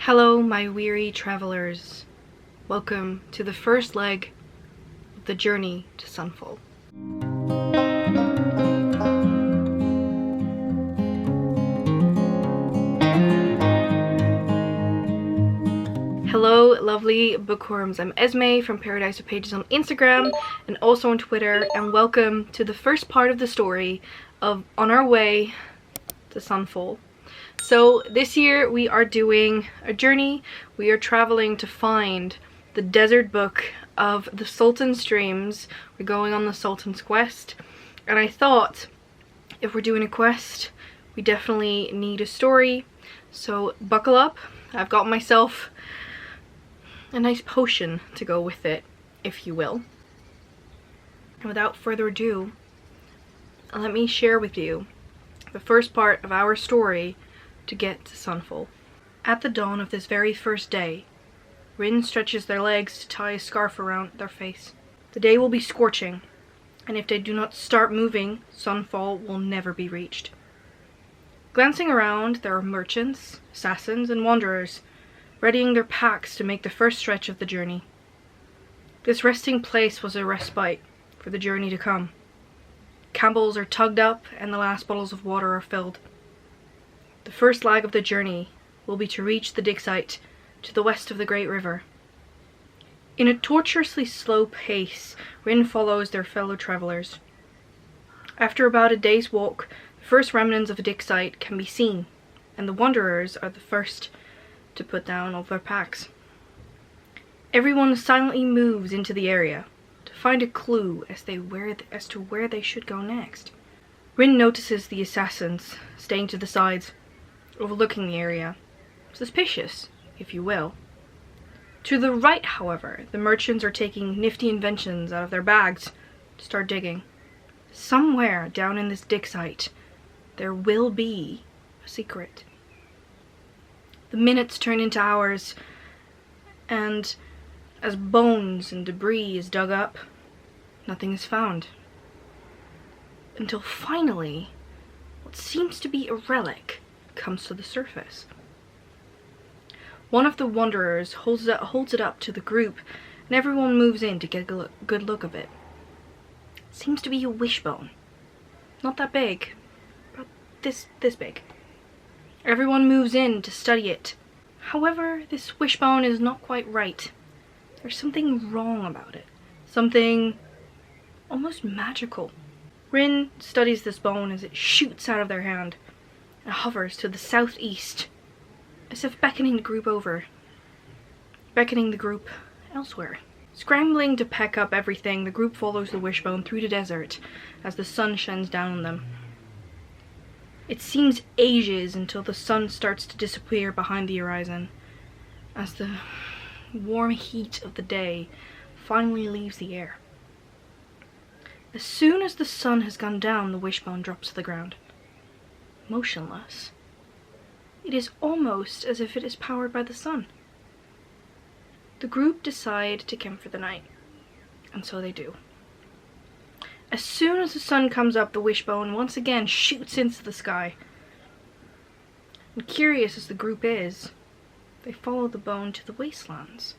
Hello, my weary travelers. Welcome to the first leg of the journey to Sunfall. Hello, lovely bookworms. I'm Esmay from Paradise of Pages on Instagram and also on Twitter, and welcome to the first part of the story of On Our Way to Sunfall. So this year we are doing a journey. We are traveling to find the desert book of the Sultan's dreams. We're going on the Sultan's quest, and I thought if we're doing a quest we definitely need a story, so buckle up. I've got myself a nice potion to go with it, if you will. And without further ado, let me share with you the first part of our story to get to Sunfall. At the dawn of this very first day, Rin stretches their legs to tie a scarf around their face. The day will be scorching, and if they do not start moving, Sunfall will never be reached. Glancing around, there are merchants, assassins, and wanderers, readying their packs to make the first stretch of the journey. This resting place was a respite for the journey to come. Camels are tugged up, and the last bottles of water are filled. The first leg of the journey will be to reach the dig site to the west of the Great River. In a tortuously slow pace, Rin follows their fellow travelers. After about a day's walk, the first remnants of a dig site can be seen, and the wanderers are the first to put down all their packs. Everyone silently moves into the area to find a clue as to where they should go next. Rin notices the assassins staying to the sides, overlooking the area. Suspicious, if you will. To the right, however, the merchants are taking nifty inventions out of their bags to start digging. Somewhere down in this dig site, there will be a secret. The minutes turn into hours, and as bones and debris is dug up, nothing is found. Until finally, what seems to be a relic comes to the surface. One of the wanderers holds it up to the group, and everyone moves in to get a good look of it. It seems to be a wishbone. Not that big, but this big. Everyone moves in to study it. However, this wishbone is not quite right. There's something wrong about it. Something almost magical. Rin studies this bone as it shoots out of their hand and hovers to the southeast, as if beckoning the group over. Beckoning the group elsewhere. Scrambling to pack up everything, the group follows the wishbone through the desert as the sun shines down on them. It seems ages until the sun starts to disappear behind the horizon, as the warm heat of the day finally leaves the air. As soon as the sun has gone down, the wishbone drops to the ground, motionless. It is almost as if it is powered by the sun. The group decide to camp for the night, and so they do. As soon as the sun comes up, the wishbone once again shoots into the sky. And curious as the group is, they follow the bone to the wastelands.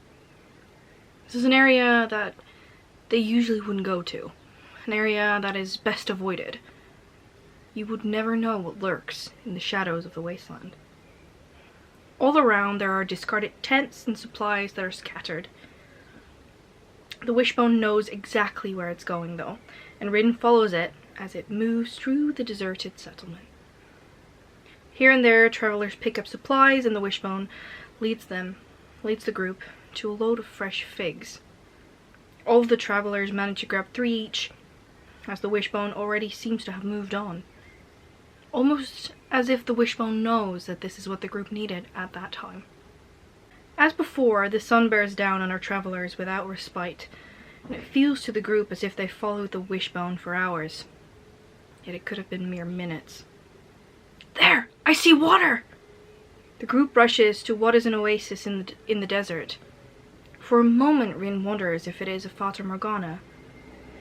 This is an area that they usually wouldn't go to. An area that is best avoided. You would never know what lurks in the shadows of the wasteland. All around there are discarded tents and supplies that are scattered. The wishbone knows exactly where it's going though, and Rin follows it as it moves through the deserted settlement. Here and there, travelers pick up supplies, and the wishbone leads the group to a load of fresh figs. All of the travelers manage to grab 3 each, as the wishbone already seems to have moved on. Almost as if the wishbone knows that this is what the group needed at that time. As before, the sun bears down on our travelers without respite, and it feels to the group as if they followed the wishbone for hours. Yet it could have been mere minutes. There! I see water! The group rushes to what is an oasis in the desert. For a moment, Rin wonders if it is a Fata Morgana,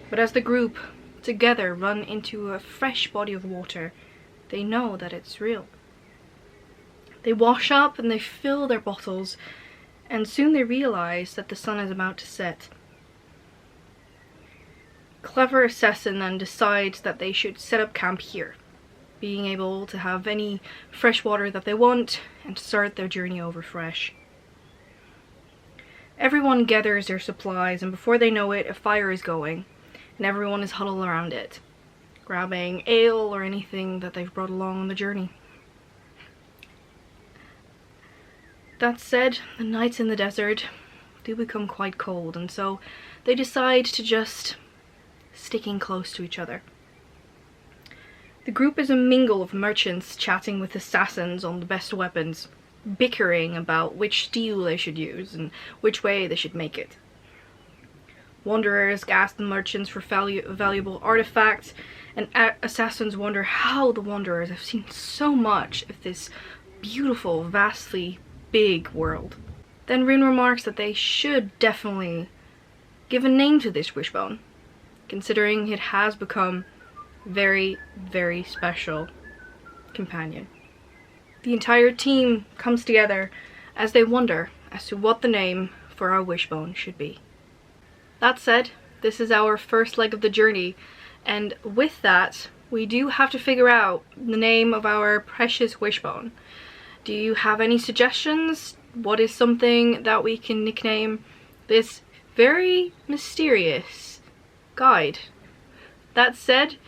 but as the group together run into a fresh body of water, they know that it's real. They wash up and they fill their bottles, and soon they realize that the sun is about to set. Clever assassin then decides that they should set up camp here, being able to have any fresh water that they want and start their journey over fresh. Everyone gathers their supplies, and before they know it, a fire is going, and everyone is huddled around it, grabbing ale or anything that they've brought along on the journey. That said, the nights in the desert do become quite cold, and so they decide to just sticking close to each other. The group is a mingle of merchants chatting with assassins on the best weapons, bickering about which steel they should use and which way they should make it. Wanderers ask the merchants for valuable artifacts, and assassins wonder how the wanderers have seen so much of this beautiful, vastly big world. Then Rin remarks that they should definitely give a name to this wishbone, considering it has become very, very special companion. The entire team comes together as they wonder as to what the name for our wishbone should be. That said, this is our first leg of the journey, and with that, we do have to figure out the name of our precious wishbone. Do you have any suggestions? What is something that we can nickname this very mysterious guide? That said,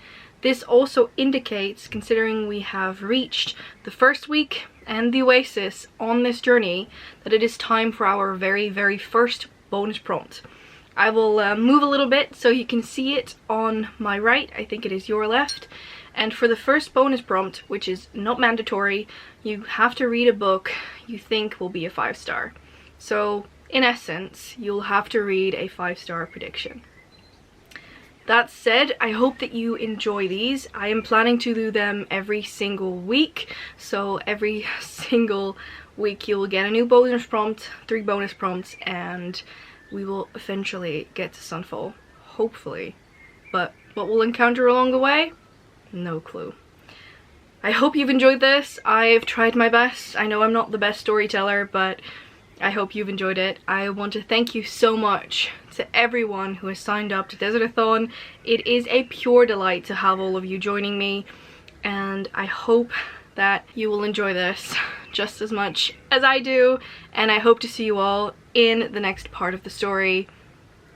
this also indicates, considering we have reached the first week and the oasis on this journey, that it is time for our very, very first bonus prompt. I will move a little bit so you can see it on my right. I think it is your left. And for the first bonus prompt, which is not mandatory, you have to read a book you think will be a 5-star. So, in essence, you'll have to read a 5-star prediction. That said, I hope that you enjoy these. I am planning to do them every single week. So every single week you will get a new bonus prompt, 3 bonus prompts, and we will eventually get to Sunfall. Hopefully. But what we'll encounter along the way? No clue. I hope you've enjoyed this. I've tried my best. I know I'm not the best storyteller, but I hope you've enjoyed it. I want to thank you so much to everyone who has signed up to Desertathon. It is a pure delight to have all of you joining me, and I hope that you will enjoy this just as much as I do, and I hope to see you all in the next part of the story.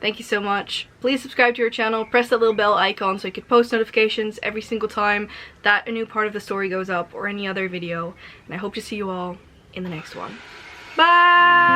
Thank you so much. Please subscribe to our channel, press that little bell icon so you can post notifications every single time that a new part of the story goes up or any other video, and I hope to see you all in the next one. Bye!